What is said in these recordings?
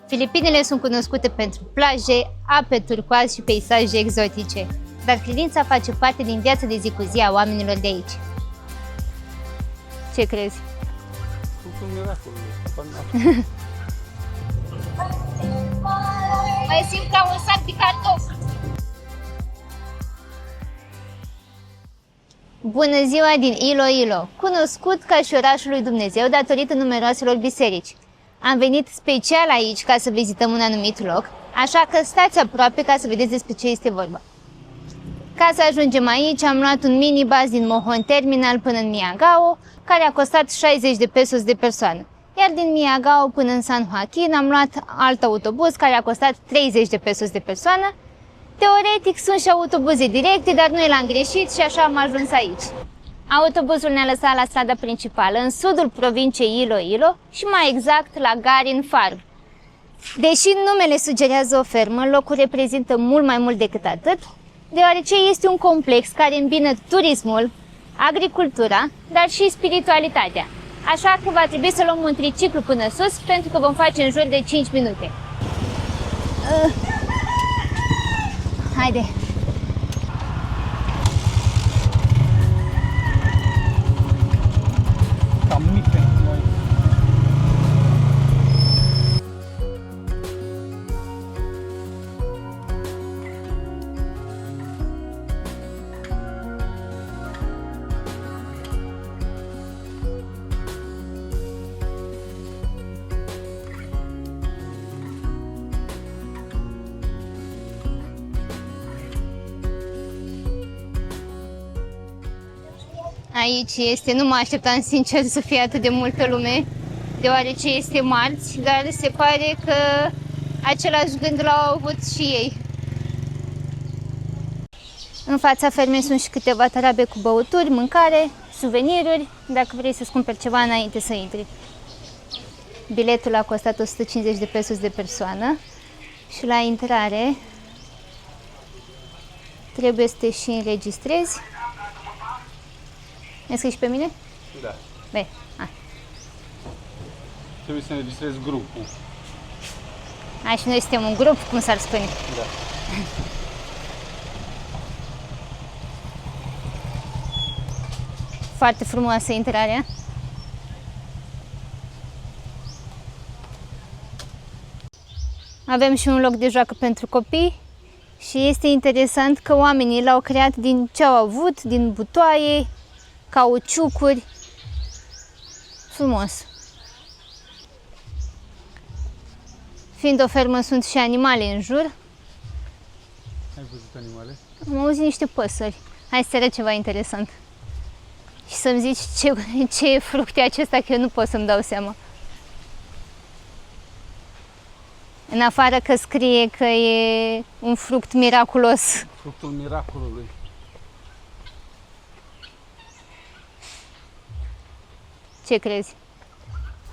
Filipinele sunt cunoscute pentru plaje, ape turcoaz și peisaje exotice, dar credința face parte din viața de zi cu zi a oamenilor de aici. Ce crezi? Fructul miracolului. Mai simt ca un sac de cartofi. Bună ziua din Iloilo, cunoscut ca și orașul lui Dumnezeu datorită numeroaselor biserici. Am venit special aici ca să vizităm un anumit loc, așa că stați aproape ca să vedeți despre ce este vorba. Ca să ajungem aici, am luat un minibus din Mohon Terminal până în Miagao, care a costat 60 de pesos de persoană. Iar din Miagao până în San Joaquin am luat alt autobuz care a costat 30 de pesos de persoană. Teoretic sunt și autobuze directe, dar noi l-am greșit și așa am ajuns aici. Autobuzul ne-a lăsat la strada principală, în sudul provinciei Iloilo și mai exact la Garin Farm. Deși numele sugerează o fermă, locul reprezintă mult mai mult decât atât, deoarece este un complex care îmbină turismul, agricultura, dar și spiritualitatea. Așa că va trebui să luăm un triciclu până sus, pentru că vom face în jur de 5 minute. Haide! Cam mic pentru noi. Aici este, nu mă așteptam sincer să fie atât de multă lume, deoarece este marți, dar se pare că același gând l-au avut și ei. În fața fermei sunt și câteva tarabe cu băuturi, mâncare, suveniruri, dacă vrei să-ți cumperi ceva înainte să intri. Biletul a costat 150 de pesos de persoană și la intrare trebuie să te și înregistrezi. Ne scrii și pe mine? Da. Bine, hai. Trebuie să înregistrezi grupul. Hai, și noi suntem un grup, cum s-ar spune. Da. Foarte frumoasă intrarea. Avem și un loc de joacă pentru copii și este interesant că oamenii l-au creat din ce au avut, din butoaie, cauciucuri. Frumos. Fiind o fermă, sunt și animale în jur. Ai văzut animale? Am auzit niște păsări. Hai să te arăt ceva interesant. Și să-mi zici ce fruct e acesta, că eu nu pot să-mi dau seama. În afară că scrie că e un fruct miraculos. Fructul miracolului. Ce crezi?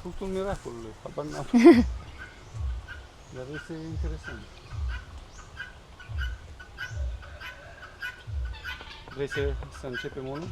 Fructul miracolului. Habar n-am. Dar este interesant. Vrei să începem unul?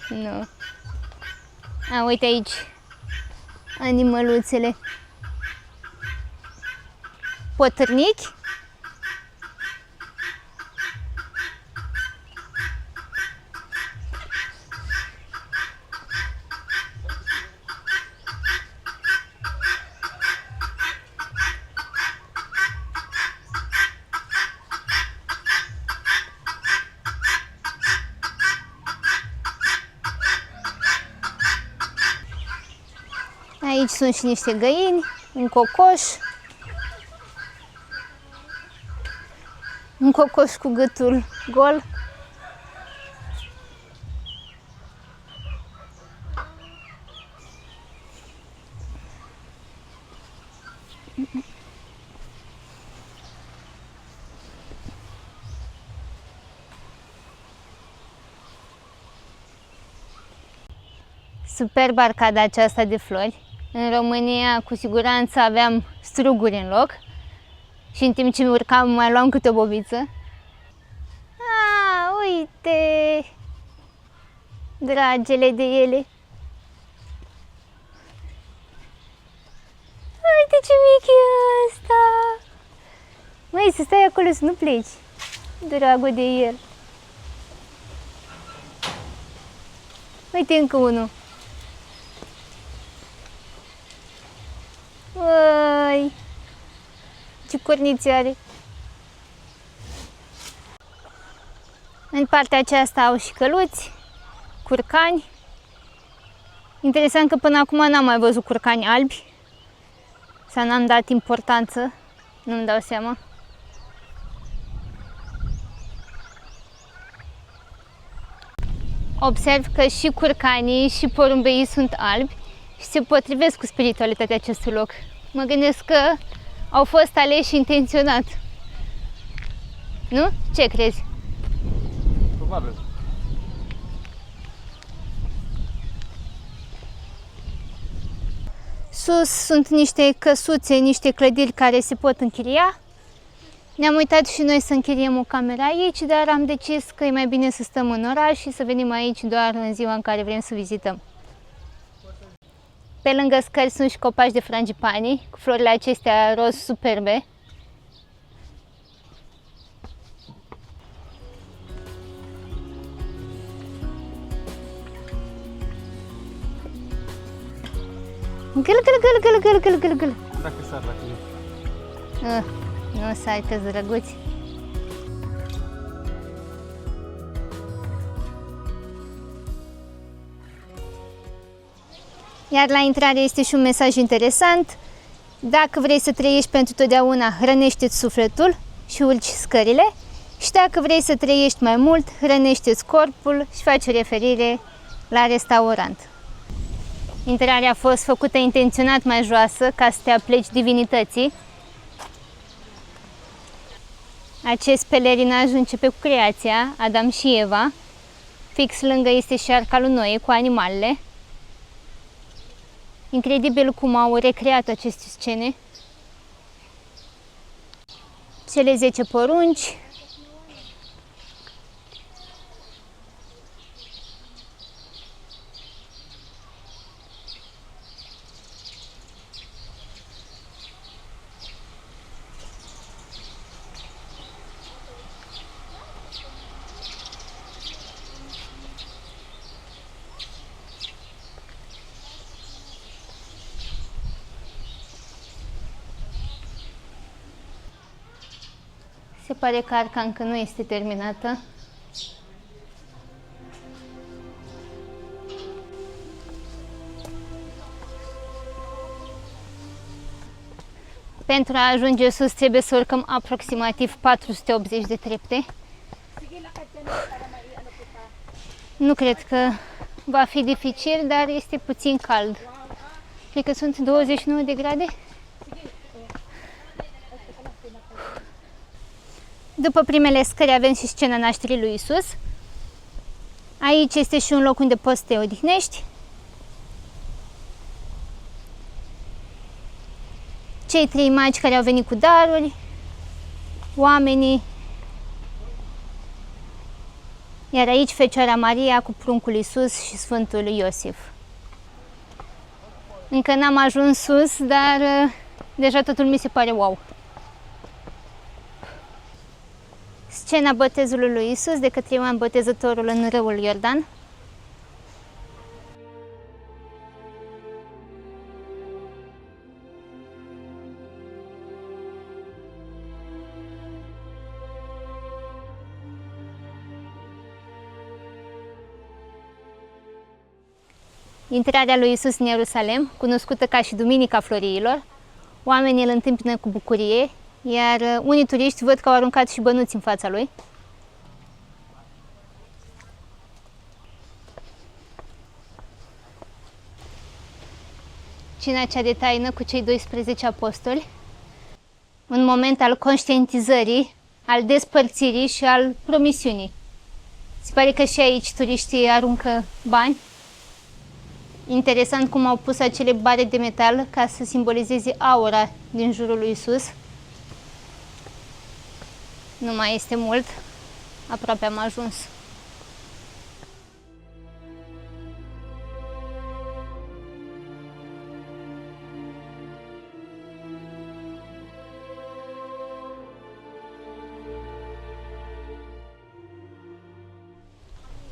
Nu. A, uite aici. Animăluțele. Potârnichi? Aici sunt și niște găini, un cocoș. Un cocoș cu gâtul gol. Superb arcada aceasta de flori. În România, cu siguranță, aveam struguri în loc. Și în timp ce mi urcam, mai luam câte o bobiță. Uite! Dragele de ele! Uite ce mic e ăsta! Măi, să stai acolo, să nu pleci! Dragul de el! Uite încă unul! Uai! Ce cornițe are! În partea aceasta au și căluți, curcani. Interesant că până acum n-am mai văzut curcani albi. Sau n-am dat importanță, nu-mi dau seama. Observ că și curcanii și porumbeii sunt albi și se potrivesc cu spiritualitatea acestui loc. Mă gândesc că au fost aleși intenționat. Nu? Ce crezi? Probabil. Sus sunt niște căsuțe, niște clădiri care se pot închiria. Ne-am uitat și noi să închiriem o cameră aici, dar am decis că e mai bine să stăm în oraș și să venim aici doar în ziua în care vrem să vizităm. Pe lângă scări sunt și copaci de frangipani, cu florile acestea roz superbe. Gâl. Dacă sar la tine. Nu sari, că-s drăguți. Iar la intrare este și un mesaj interesant. Dacă vrei să trăiești pentru totdeauna, hrănește-ți sufletul și urci scările. Și dacă vrei să trăiești mai mult, hrănește-ți corpul și faci o referire la restaurant. Intrarea a fost făcută intenționat mai joasă, ca să te apleci divinității. Acest pelerinaj începe cu creația, Adam și Eva. Fix lângă este și arca lui Noe cu animalele. Incredibil cum au recreat aceste scene. Cele 10 porunci. Se pare că arca încă nu este terminată. Pentru a ajunge sus trebuie să urcăm aproximativ 480 de trepte. Nu cred că va fi dificil, dar este puțin cald. Cred că sunt 29 de grade. După primele scări avem și scena nașterii lui Isus. Aici este și un loc unde poți să te odihnești. Cei 3 magi care au venit cu daruri, oamenii, iar aici Fecioara Maria cu pruncul Iisus și Sfântul Iosif. Încă n-am ajuns sus, dar deja totul mi se pare wow. Scena botezului lui Isus de către Ioan Botezătorul în râul Iordan. Intrarea lui Isus în Ierusalem, cunoscută ca și Duminica Floriilor. Oamenii îl întâmpină cu bucurie, iar unii turiști văd că au aruncat și bănuți în fața lui. Cina cea de taină cu cei 12 apostoli. Un moment al conștientizării, al despărțirii și al promisiunii. Se pare că și aici turiștii aruncă bani. Interesant cum au pus acele bare de metal ca să simbolizeze aura din jurul lui Isus. Nu mai este mult, aproape am ajuns.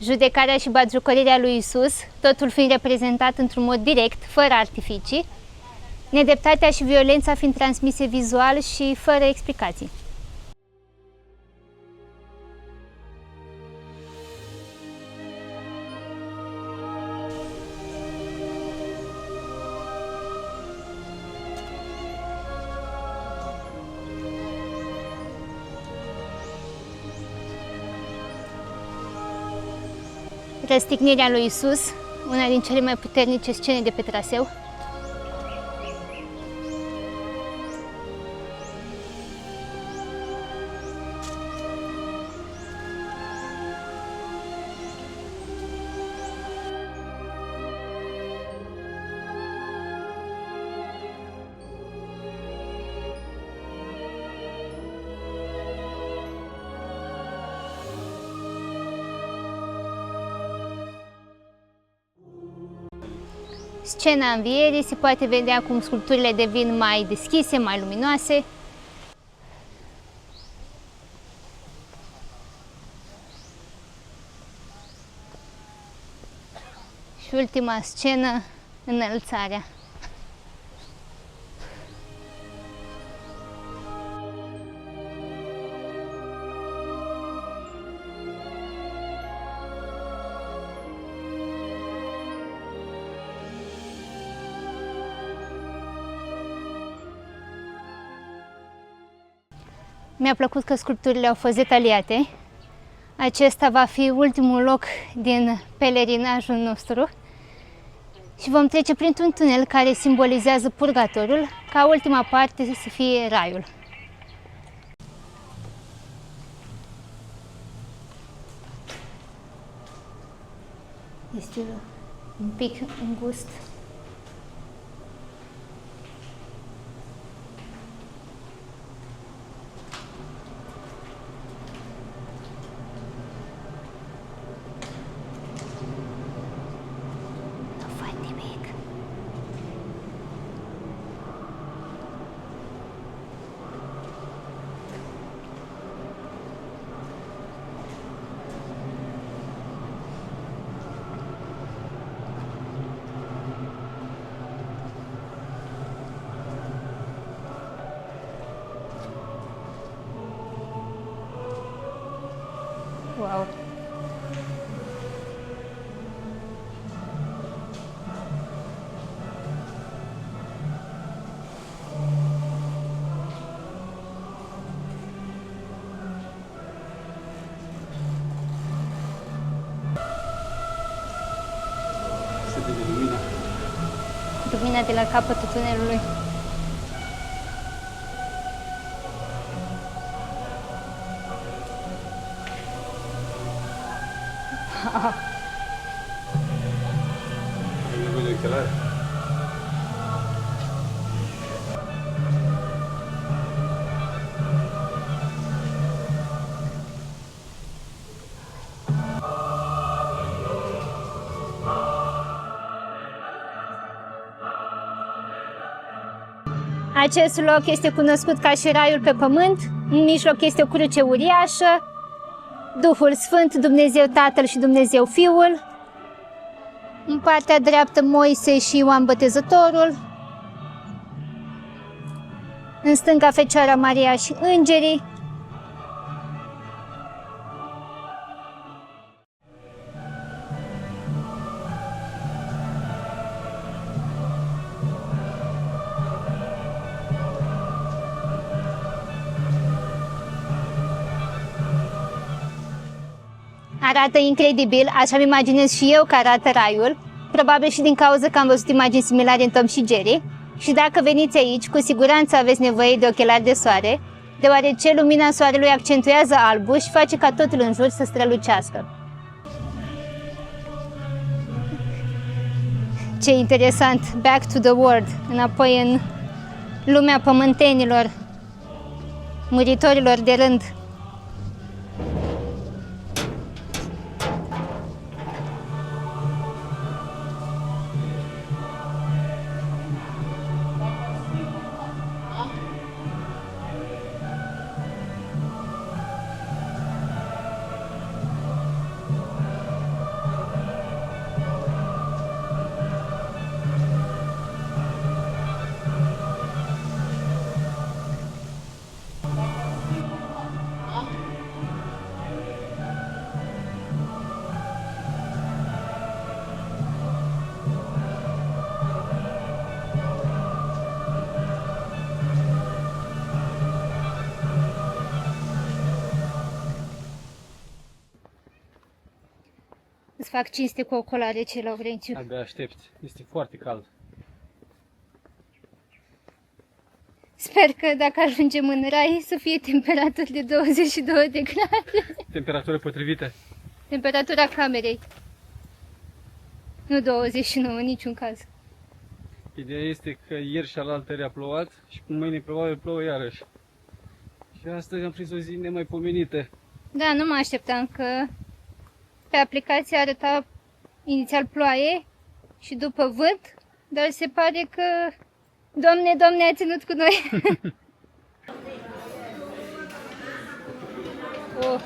Judecarea și batjocorirea lui Isus, totul fiind reprezentat într-un mod direct, fără artificii, nedreptatea și violența fiind transmise vizual și fără explicații. Răstignirea lui Isus, una din cele mai puternice scene de pe traseu. Scena învierii, se poate vedea cum sculpturile devin mai deschise, mai luminoase. Și ultima scenă, înălțarea. Mi-a plăcut că sculpturile au fost detaliate. Acesta va fi ultimul loc din pelerinajul nostru și vom trece printr-un tunel care simbolizează purgatorul, ca ultima parte să fie raiul. Este un pic îngust. Wow! Se vede lumina. Lumina de la capătul tunelului. Ai nevoie de ochelari? Acest loc este cunoscut ca și raiul pe pământ. În mijloc este o cruce uriașă, Duhul Sfânt, Dumnezeu Tatăl și Dumnezeu Fiul. În partea dreaptă Moise și Ioan Botezătorul. În stânga Fecioara Maria și îngerii. Arată incredibil, așa-mi imaginez și eu că arată raiul, probabil și din cauza că am văzut imagini similare în Tom și Jerry. Și dacă veniți aici, cu siguranță aveți nevoie de ochelari de soare, deoarece lumina soarelui accentuează albul și face ca totul în jur să strălucească. Ce interesant! Back to the world, înapoi în lumea pământenilor, muritorilor de rând. Îți fac cinste cu o cola rece, Laurențiu. Abia aștepți. Este foarte cald. Sper că dacă ajungem în rai să fie temperaturi de 22 de grade. Temperatură potrivită. Temperatura camerei. Nu 29 în niciun caz. Ideea este că ieri și alaltări a plouat și cu mâine probabil plouă iarăși. Și astăzi am prins o zi nemaipomenită. Da, nu mă așteptam că pe aplicație arăta inițial ploaie și după vânt, dar se pare că Doamne a ținut cu noi. Oh,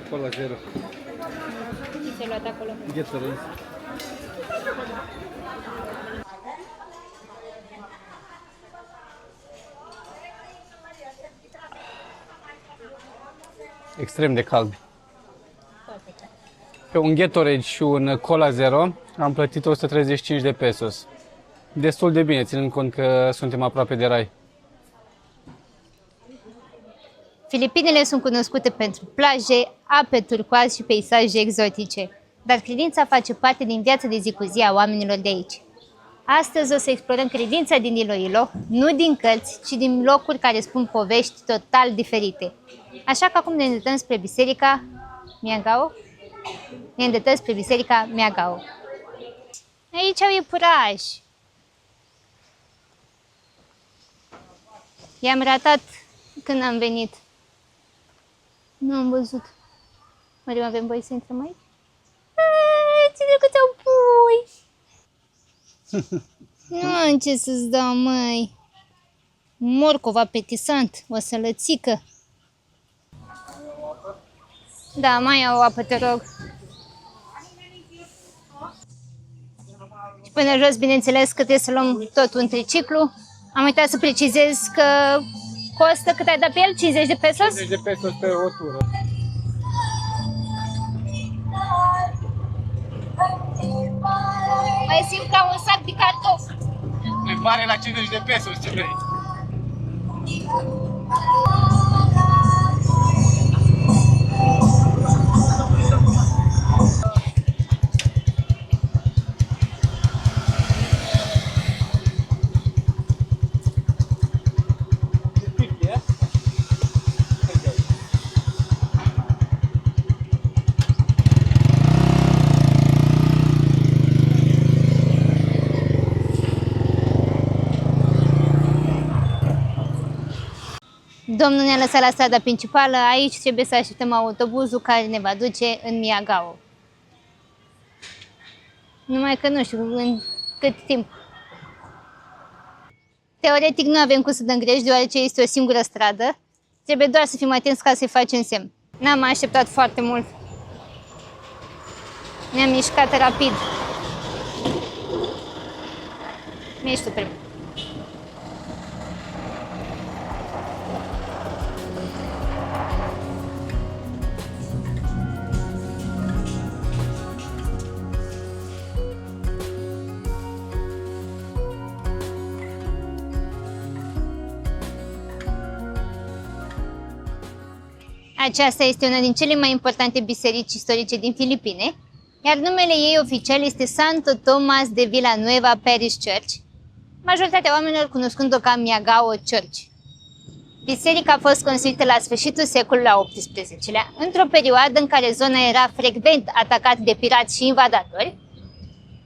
Cola zero. ce ți-ai luat acolo? Gatorade. Extrem de cald. Pe un Gatorade și un Cola Zero am plătit 135 de pesos. Destul de bine, ținând cont că suntem aproape de rai. Filipinele sunt cunoscute pentru plaje, ape turcoaz și peisaje exotice, dar credința face parte din viața de zi cu zi a oamenilor de aici. Astăzi o să explorăm credința din Iloilo, nu din cărți, ci din locuri care spun povești total diferite. Așa că acum ne îndreptăm spre biserica Miagao. Aici au iepurași. I-am ratat când am venit. Nu am văzut. Oare avem voie să intrăm aici? Ce drăguț au pui! Nu am ce să-ți dau, măi. Morcov apetisant, o sălățică. Da, mai au apă, te rog. Și până jos, bineînțeles că trebuie să luăm tot un triciclu. Am uitat să precizez că costă, cât ai dat pe el? 50 de pesos? 50 de pesos pe o tură. Mai simt ca un sac de cartofi. Le pare la 50 de pesos, ce vrei? Domnul ne-a lăsat la strada principală, aici trebuie să așteptăm autobuzul care ne va duce în Miagao. Numai că nu știu în cât timp. Teoretic nu avem cum să dăm greș, deoarece este o singură stradă. Trebuie doar să fim atenți ca să-i facem semn. N-am așteptat foarte mult. Ne-am mișcat rapid. Ești tu primul. Aceasta este una din cele mai importante biserici istorice din Filipine, iar numele ei oficial este Santo Tomas de Villanueva Parish Church, majoritatea oamenilor cunoscând-o ca Miagao Church. Biserica a fost construită la sfârșitul secolului al XVIII-lea, într-o perioadă în care zona era frecvent atacată de pirați și invadatori.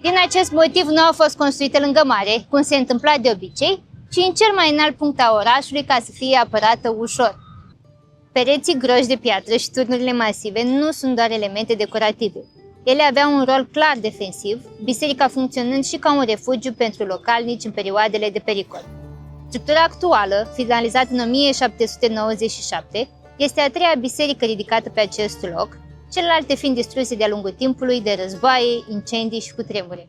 Din acest motiv nu a fost construită lângă mare, cum se întâmpla de obicei, ci în cel mai înalt punct al orașului ca să fie apărată ușor. Pereții groși de piatră și turnurile masive nu sunt doar elemente decorative. Ele aveau un rol clar defensiv, biserica funcționând și ca un refugiu pentru localnici în perioadele de pericol. Structura actuală, finalizată în 1797, este a treia biserică ridicată pe acest loc, celelalte fiind distruse de-a lungul timpului de războaie, incendii și cutremure.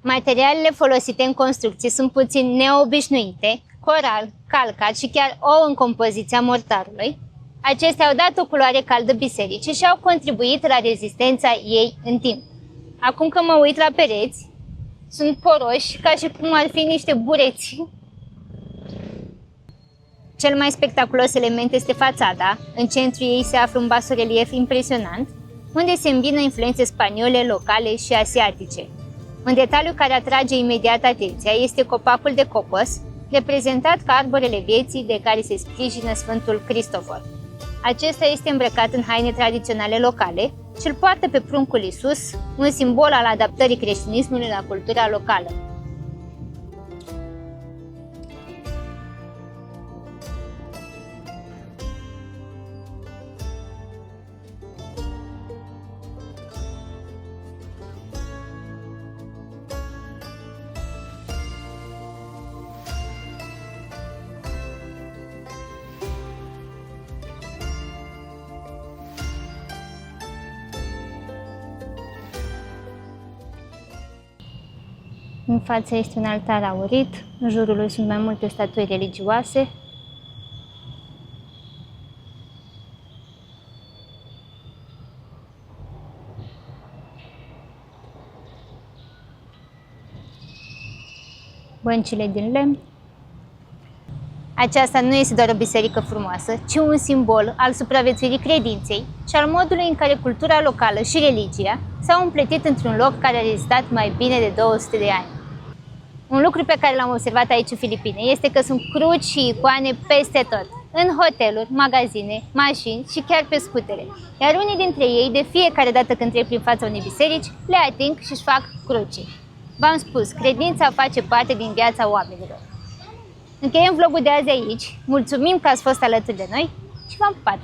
Materialele folosite în construcție sunt puțin neobișnuite, coral, calcat și chiar ou în compoziția mortarului, acestea au dat o culoare caldă bisericii și au contribuit la rezistența ei în timp. Acum că mă uit la pereți, sunt poroși ca și cum ar fi niște bureți. Cel mai spectaculos element este fațada. În centrul ei se află un basorelief impresionant, unde se îmbină influențe spaniole, locale și asiatice. Un detaliu care atrage imediat atenția este copacul de cocos, reprezentat ca arborele vieții de care se sprijină Sfântul Cristofor. Acesta este îmbrăcat în haine tradiționale locale și îl poartă pe pruncul Iisus, un simbol al adaptării creștinismului la cultura locală. În față este un altar aurit, în jurul lui sunt mai multe statui religioase. Băncile din lemn. Aceasta nu este doar o biserică frumoasă, ci un simbol al supraviețuirii credinței și al modului în care cultura locală și religia s-au împletit într-un loc care a rezistat mai bine de 200 de ani. Un lucru pe care l-am observat aici în Filipine este că sunt cruci și icoane peste tot, în hoteluri, magazine, mașini și chiar pe scutere. Iar unii dintre ei, de fiecare dată când trec prin fața unei biserici, le ating și își fac cruci. V-am spus, credința face parte din viața oamenilor. Încheiem vlogul de azi aici, mulțumim că ați fost alături de noi și v-am pupat!